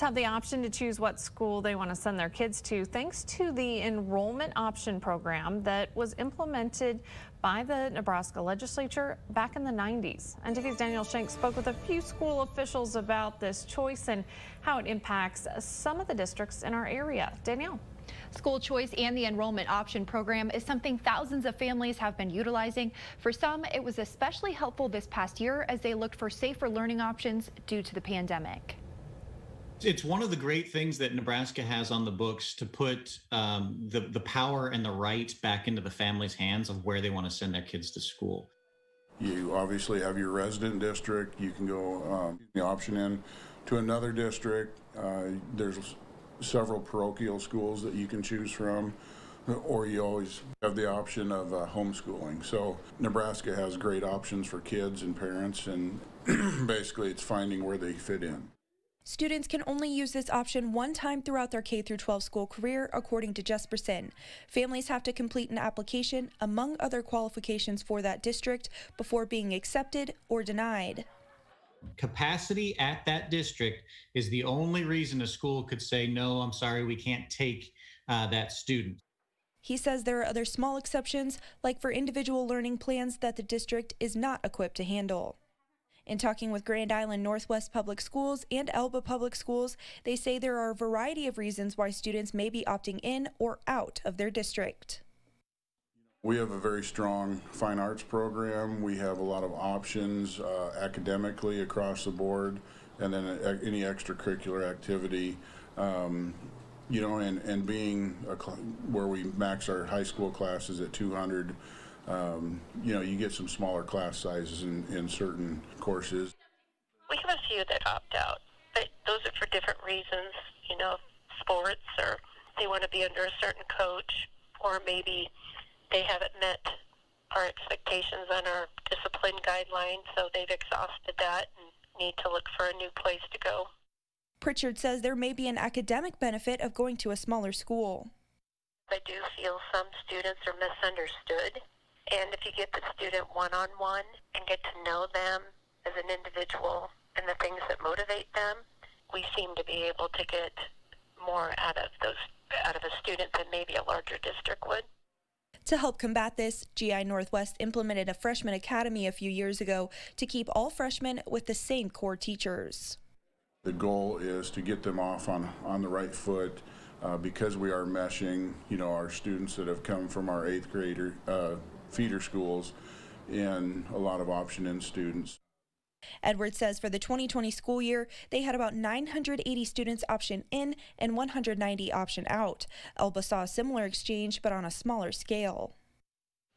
have the option to choose what school they want to send their kids to thanks to the enrollment option program that was implemented by the Nebraska legislature back in the 90s. NTV's Danielle Shenk spoke with a few school officials about this choice and how it impacts some of the districts in our area. Danielle. School choice and the enrollment option program is something thousands of families have been utilizing. For some, it was especially helpful this past year as they looked for safer learning options due to the pandemic. It's one of the great things that Nebraska has on the books to put the power and the right back into the family's hands of where they want to send their kids to school. You obviously have your resident district. You can go the option in to another district. There's several parochial schools that you can choose from, or you always have the option of homeschooling. So Nebraska has great options for kids and parents, and basically it's finding where they fit in. Students can only use this option one time throughout their K-12 school career, according to Jesperson. Families have to complete an application, among other qualifications for that district, before being accepted or denied. Capacity at that district is the only reason a school could say, no, I'm sorry, we can't take that student. He says there are other small exceptions, like for individual learning plans that the district is not equipped to handle. In talking with Grand Island Northwest Public Schools and Elba Public Schools, they say there are a variety of reasons why students may be opting in or out of their district. We have a very strong fine arts program. We have a lot of options academically across the board, and then any extracurricular activity. You know, and being where we max our high school classes at 200, you know, you get some smaller class sizes in certain courses. We have a few that opt out, but those are for different reasons, you know, sports, or they want to be under a certain coach, or maybe they haven't met our expectations on our discipline guidelines, so they've exhausted that and need to look for a new place to go. Pritchard says there may be an academic benefit of going to a smaller school. I do feel some students are misunderstood, and if you get the student one-on-one and get to know them as an individual and the things that motivate them, we seem to be able to get more out of a student than maybe a larger district would. To help combat this, GI Northwest implemented a freshman academy a few years ago to keep all freshmen with the same core teachers. The goal is to get them off on the right foot because we are meshing, you know, our students that have come from our 8th grader feeder schools and a lot of option-in students. Edwards says for the 2020 school year, they had about 980 students option in and 190 option out. Elba saw a similar exchange, but on a smaller scale.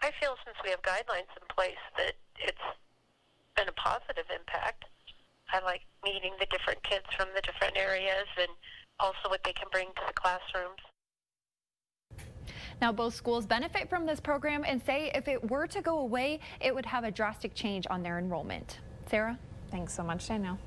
I feel since we have guidelines in place that it's been a positive impact. I like meeting the different kids from the different areas and also what they can bring to the classrooms. Now, both schools benefit from this program and say if it were to go away, it would have a drastic change on their enrollment. Sara? Thanks so much, Danielle.